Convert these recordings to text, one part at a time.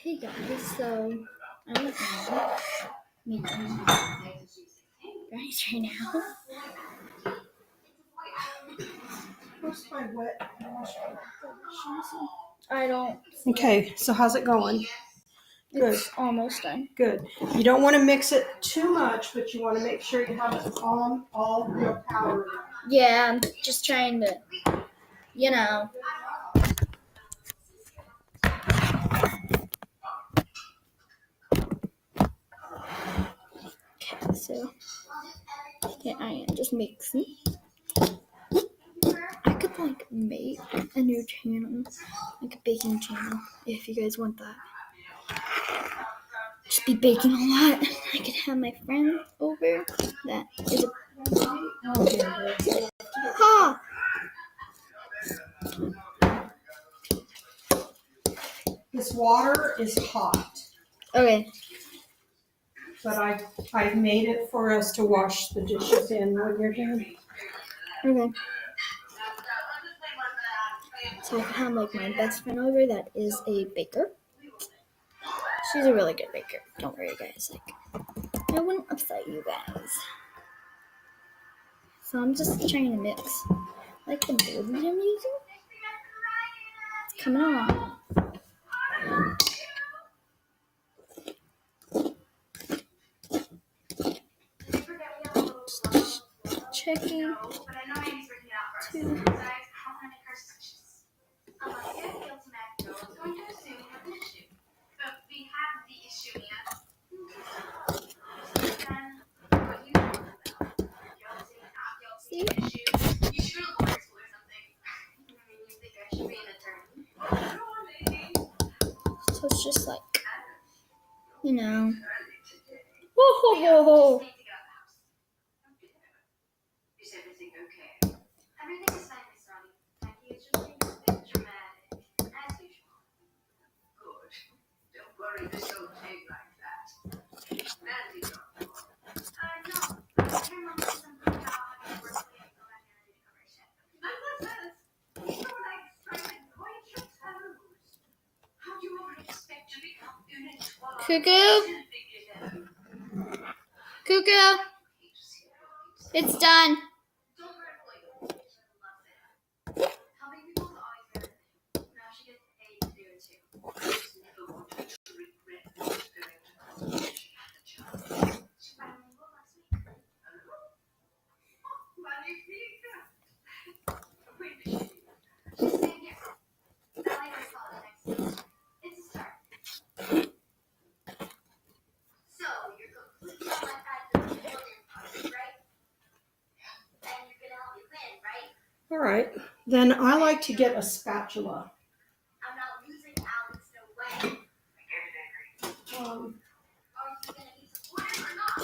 Hey guys, so I'm at home making rice right now. Where's my wet wash? I don't. Okay, so how's it going? It's almost done. Good. You don't want to mix it too much, but you want to make sure you have it all real powdery. Yeah, I'm just trying to, Okay, so I am just mixing. I could make a new channel, like a baking channel, if you guys want that. Just be baking a lot. I could have my friend over. That is a ha. This water is hot, Okay. but I've made it for us to wash the dishes in when you're done. Okay. So I have my best friend over that is a baker. She's a really good baker. Don't worry, guys. I wouldn't upset you guys. So I'm just trying to mix. Like the board that I'm using. It's coming along. Just checking. 2. See? So it's just whoa. Is everything okay? Everything is fine, Miss Ronnie. Mikey is just being a bit dramatic, as usual. Good. Don't worry, this won't take like that. Mandy's on board. No. Her mom said something about having to work late and not having to cover her shift. None of this. So excited. Point your toes. How do you ever expect to become Cuckoo. It's done. All right. Then I like to get a spatula. I'm not losing Alex, no way. Are you going to be supportive or not?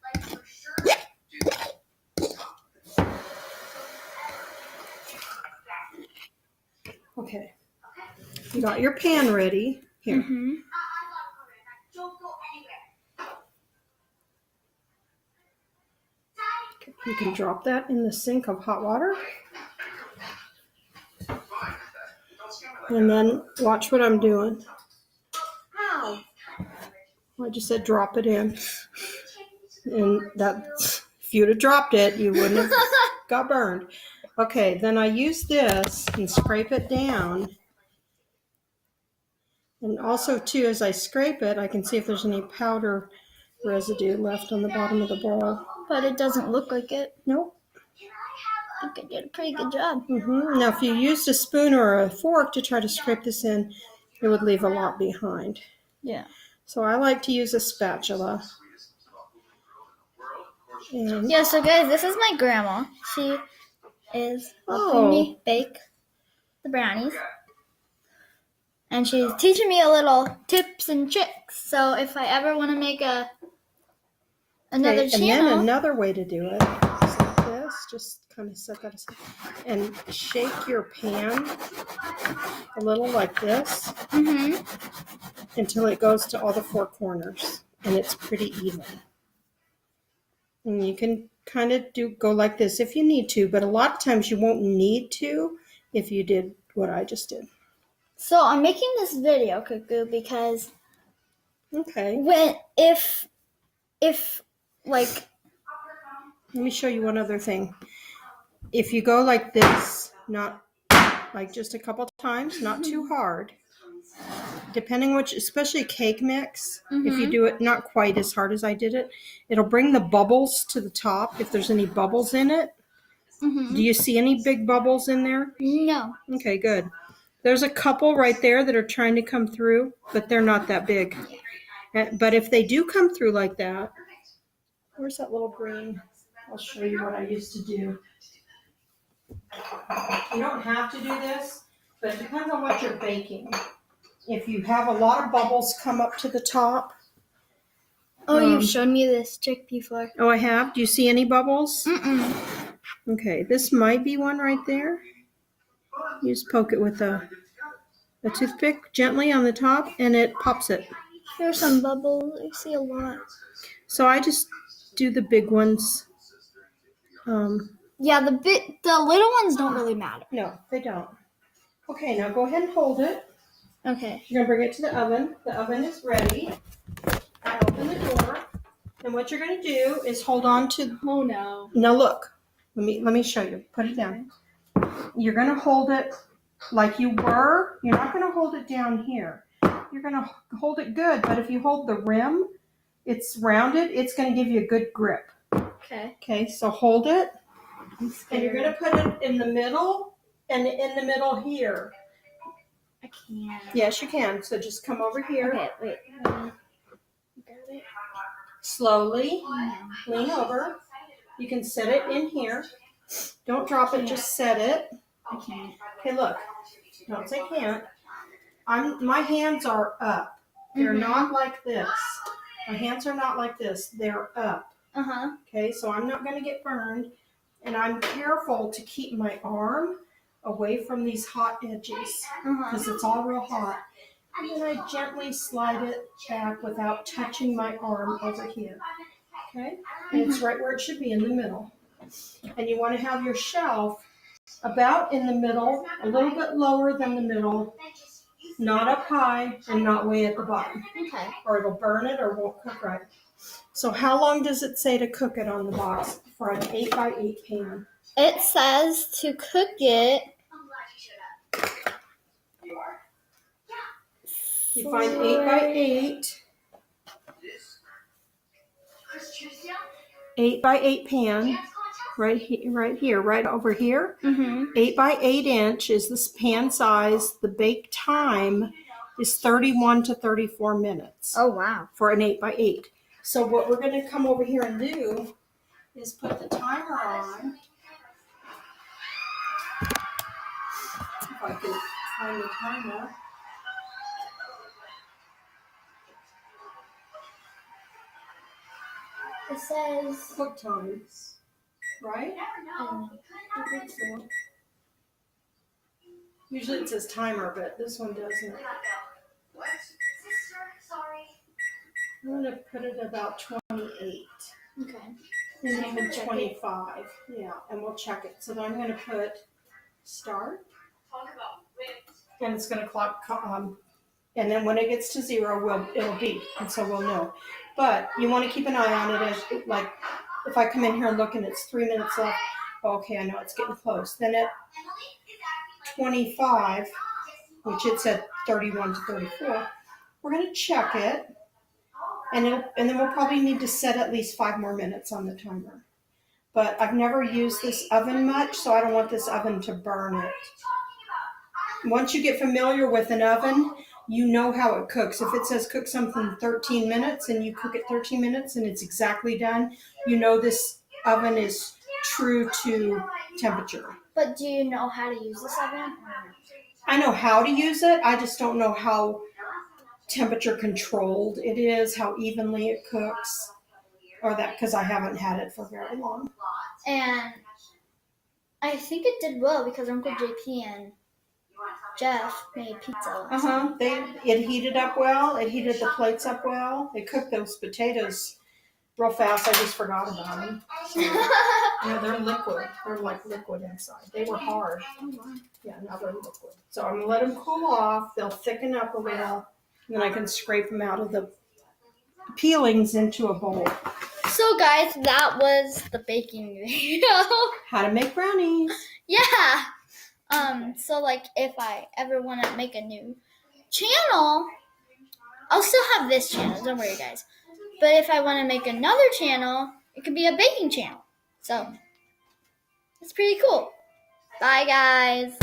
Like, for sure. Okay. You got your pan ready. Here. Mm-hmm. Don't go anywhere. You can drop that in the sink of hot water. And then watch what I'm doing. How? I just said drop it in. And that, if you'd have dropped it, you wouldn't have got burned. Okay, then I use this and scrape it down. And also, too, as I scrape it, I can see if there's any powder residue left on the bottom of the bowl. But it doesn't look like it. Nope. I think I did a pretty good job. Now, if you used a spoon or a fork to try to scrape this in, it would leave a lot behind. Yeah. So I like to use a spatula. And Yeah, so guys, this is my grandma. She is helping me bake the brownies. And she's teaching me a little tips and tricks. So if I ever want to make another channel. And then another way to do it is like this. Just kind of set that aside. And shake your pan a little like this until it goes to all the 4 corners. And it's pretty even. And you can kind of go like this if you need to. But a lot of times you won't need to if you did what I just did. So I'm making this video, Cuckoo, because Okay. if like, Let me show you one other thing. If you go like this, not like just a couple times, not too hard. Depending which, especially cake mix, if you do it not quite as hard as I did it, it'll bring the bubbles to the top if there's any bubbles in it. Do you see any big bubbles in there? no. Okay, good. There's a couple right there that are trying to come through, but they're not that big. But if they do come through like that, where's that little green? I'll show you what I used to do. You don't have to do this, but it depends on what you're baking. If you have a lot of bubbles come up to the top. Oh, you've shown me this trick before. Oh, I have? Do you see any bubbles? Mm-mm. Okay, this might be one right there. You just poke it with a toothpick gently on the top, and it pops it. There's some bubbles. I see a lot. So I just do the big ones. Yeah, the little ones don't really matter. No, they don't. Okay, now go ahead and hold it. Okay. You're going to bring it to the oven. The oven is ready. I open the door. And what you're going to do is hold on to... Oh, no. Now look. Let me show you. Put it down. You're going to hold it like you were. You're not going to hold it down here. You're going to hold it good. But if you hold the rim, it's rounded. It's going to give you a good grip. Okay. Okay, so hold it. And you're going to put it in the middle and in the middle here. I can't. Yes, you can. So just come over here. Okay, wait. Got it. Slowly lean over. You can set it in here. Don't drop it, just set it. I can't. Okay, look. Don't say can't. My hands are up. They're not like this. My hands are not like this. They're up. Uh-huh. Okay, so I'm not going to get burned. And I'm careful to keep my arm away from these hot edges because it's all real hot. And then I gently slide it back without touching my arm over here. Okay? And it's right where it should be, in the middle. And you want to have your shelf about in the middle, a little bit lower than the middle, not up high and not way at the bottom. Okay. Or it'll burn it or won't cook right. So how long does it say to cook it on the box for an 8x8 pan? It says to cook it. You find 8x8, 8x8 pan, right here, right over here. 8x8 inch is this pan size. The bake time is 31 to 34 minutes. Oh, wow. For an 8x8. So what we're going to come over here and do is put the timer on. If I can find the timer. It says Cook times, right? Usually it says timer, but this one doesn't. What? Sister, sorry. I'm going to put it about 28. Okay. And even 25. Yeah, and we'll check it. So then I'm going to put start. Talk about whipped. And it's going to clock, and then when it gets to 0, it'll beep, and so we'll know. But you want to keep an eye on it as, like, if I come in here and look and it's 3 minutes left, okay, I know it's getting close. Then at 25, which it said 31 to 34, we're going to check it, and then we'll probably need to set at least 5 more minutes on the timer. But I've never used this oven much, so I don't want this oven to burn it. Once you get familiar with an oven, you know how it cooks. If it says cook something 13 minutes and you cook it 13 minutes and it's exactly done, you know this oven is true to temperature. But do you know how to use this oven? I know how to use it. I just don't know how temperature controlled it is, how evenly it cooks, or that, because I haven't had it for very long. And I think it did well because Uncle JP and Jeff made pizza. It heated up well. It heated the plates up well. It cooked those potatoes real fast. I just forgot about them. So, yeah, they're liquid. They're like liquid inside. They were hard. Yeah, now they're liquid. So I'm gonna let them cool off. They'll thicken up a little, and then I can scrape them out of the peelings into a bowl. So guys, that was the baking video. How to make brownies. Yeah. So like if I ever want to make a new channel, I'll still have this channel, don't worry guys. But if I want to make another channel, it could be a baking channel. So it's pretty cool. Bye guys.